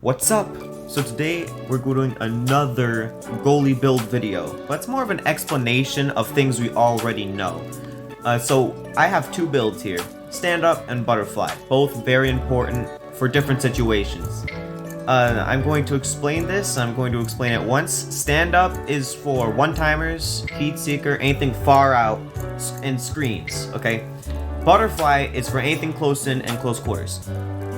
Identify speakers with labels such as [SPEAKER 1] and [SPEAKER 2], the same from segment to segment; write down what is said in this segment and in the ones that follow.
[SPEAKER 1] What's up? So today we're doing another goalie build video, but it's more of an explanation of things we already know. So I have two builds here, stand up and butterfly, both very important for different situations. I'm going to explain this, I'm going to explain it once. Stand up is for one-timers, heat seeker, anything far out, and screens, okay? Butterfly is for anything close in and close quarters.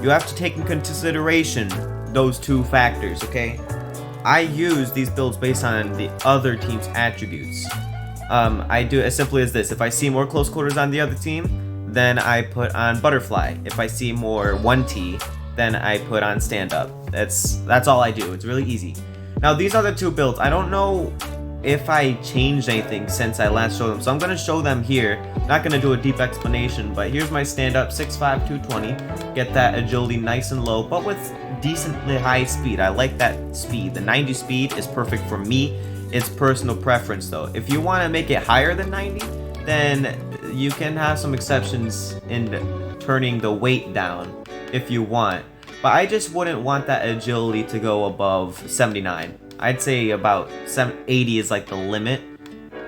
[SPEAKER 1] You have to take in consideration those two factors, okay? I use these builds based on the other team's attributes. I do it as simply as this. If I see more close quarters on the other team, then I put on butterfly. If I see more 1T, then I put on stand up. That's all I do. It's really easy. Now these other two builds, I don't know if I changed anything since I last showed them, so I'm gonna show them here. Not gonna do a deep explanation, but here's my stand up, 6'5", 220. Get that agility nice and low, but with decently high speed. I like that speed. The 90 speed is perfect for me. It's personal preference though. If you want to make it higher than 90, then you can have some exceptions in turning the weight down if you want. But I just wouldn't want that agility to go above 79. I'd say about 80 is like the limit.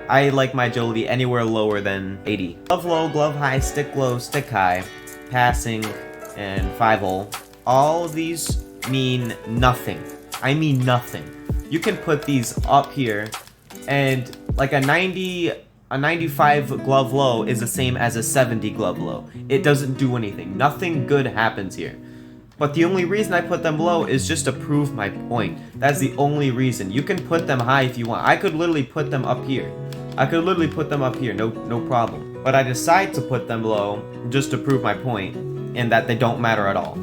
[SPEAKER 1] I like my agility anywhere lower than 80. Glove low, glove high, stick low, stick high, passing, and 5-hole. All of these mean nothing. I mean nothing. You can put these up here, and like a 95 glove low is the same as a 70 glove low. It doesn't do anything. Nothing good happens here. But the only reason I put them low is just to prove my point. That's the only reason. You can put them high if you want. I could literally put them up here. No problem. But I decide to put them low just to prove my point, and that they don't matter at all.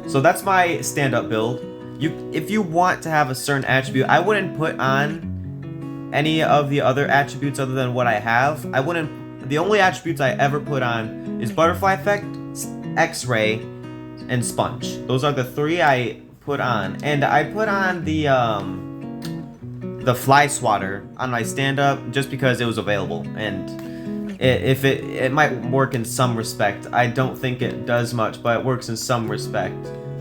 [SPEAKER 1] So that's my stand-up build. If you want to have a certain attribute, I wouldn't put on any of the other attributes other than what I have. The only attributes I ever put on is butterfly effect, X-ray, and sponge. Those are the three I put on. And I put on the fly swatter on my stand-up just because it was available. And it might work in some respect. I don't think it does much, but it works in some respect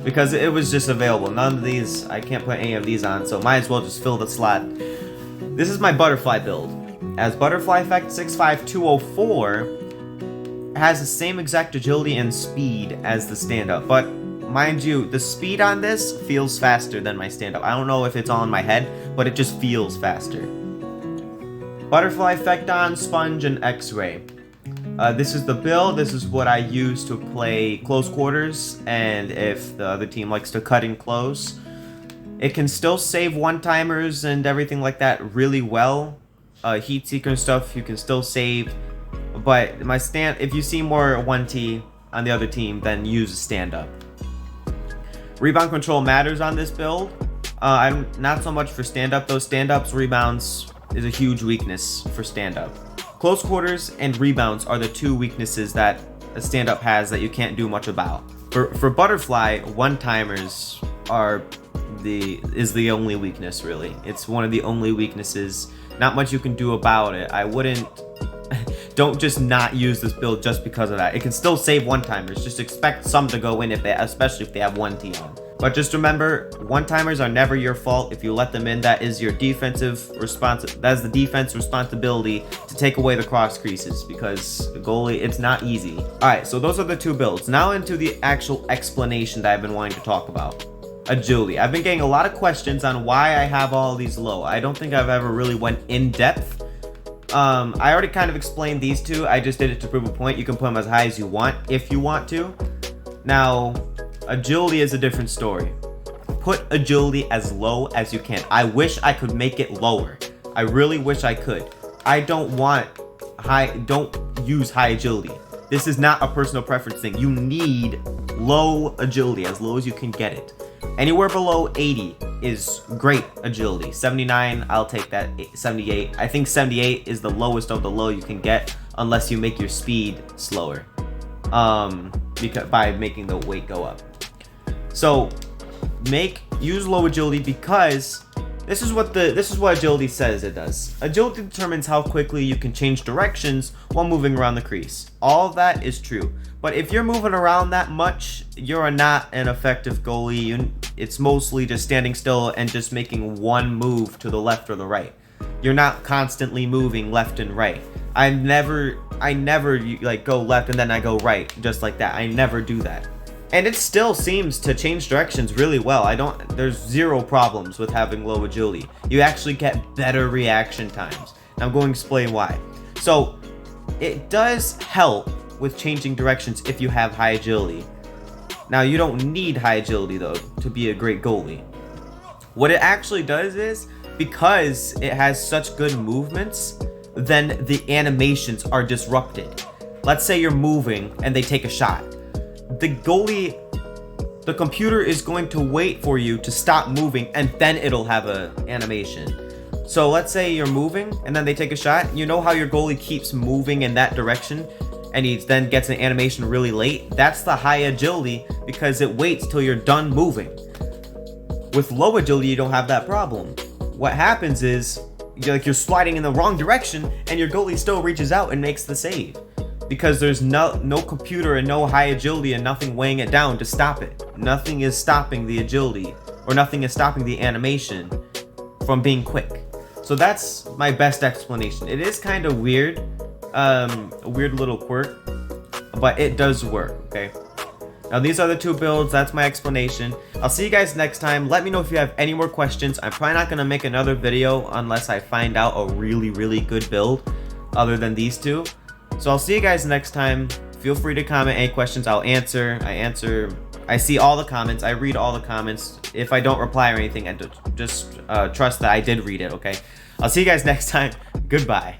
[SPEAKER 1] because it was just available. None of these, I can't put any of these on, so might as well just fill the slot. This is my butterfly build. As butterfly effect, 6'5", 204 has the same exact agility and speed as the stand-up, but mind you, the speed on this feels faster than my stand-up. I don't know if it's all in my head, but it just feels faster. Butterfly effect on sponge and X-ray. This is the build. This is what I use to play close quarters, and if the other team likes to cut in close. It can still save one-timers and everything like that really well. Heat seeker and stuff you can still save, but if you see more 1T on the other team, then use a stand-up. Rebound control matters on this build. I'm not so much for stand-up though. Stand-up's rebounds is a huge weakness for stand-up. Close quarters and rebounds are the two weaknesses that a stand-up has that you can't do much about. For butterfly, one-timers is the only weakness really. It's one of the only weaknesses. Not much you can do about it. I wouldn't. Don't just not use this build just because of that. It can still save one-timers. Just expect some to go in especially if they have 1T on. But just remember, one-timers are never your fault. If you let them in, that is your defensive that is the defense responsibility to take away the cross creases, because the goalie, it's not easy. Alright, so those are the two builds. Now into the actual explanation that I've been wanting to talk about. Agility. I've been getting a lot of questions on why I have all these low. I don't think I've ever really went in depth. I already kind of explained these two. I just did it to prove a point. You can put them as high as you want if you want to. Now, agility is a different story. Put agility as low as you can. I wish I could make it lower. I really wish I could. I don't use high agility. This is not a personal preference thing. You need low agility, as low as you can get it. Anywhere below 80 is great agility. 79, I'll take that. 78. I think 78 is the lowest of the low you can get unless you make your speed slower. By making the weight go up. So use low agility because this is what agility says it does. Agility determines how quickly you can change directions while moving around the crease. All of that is true. But if you're moving around that much, you're not an effective goalie. It's mostly just standing still and just making one move to the left or the right. You're not constantly moving left and right. I never like go left and then I go right just like that. I never do that. And it still seems to change directions really well. There's zero problems with having low agility. You actually get better reaction times. And I'm going to explain why. So, it does help with changing directions if you have high agility. Now, you don't need high agility though to be a great goalie. What it actually does is, because it has such good movements, then the animations are disrupted. Let's say you're moving and they take a shot. The computer is going to wait for you to stop moving and then it'll have an animation. So let's say you're moving and then they take a shot. You know how your goalie keeps moving in that direction and he then gets an animation really late? That's the high agility because it waits till you're done moving. With low agility, you don't have that problem. What happens is you're sliding in the wrong direction and your goalie still reaches out and makes the save. Because there's no computer and no high agility and nothing weighing it down to stop it. Nothing is stopping the agility, or nothing is stopping the animation from being quick. So that's my best explanation. It is kind of weird, a weird little quirk, but it does work, okay? Now these are the two builds, that's my explanation. I'll see you guys next time. Let me know if you have any more questions. I'm probably not gonna make another video unless I find out a really, really good build other than these two. So I'll see you guys next time. Feel free to comment any questions. I'll answer. I see all the comments. I read all the comments. If I don't reply or anything, just trust that I did read it, okay? I'll see you guys next time. Goodbye.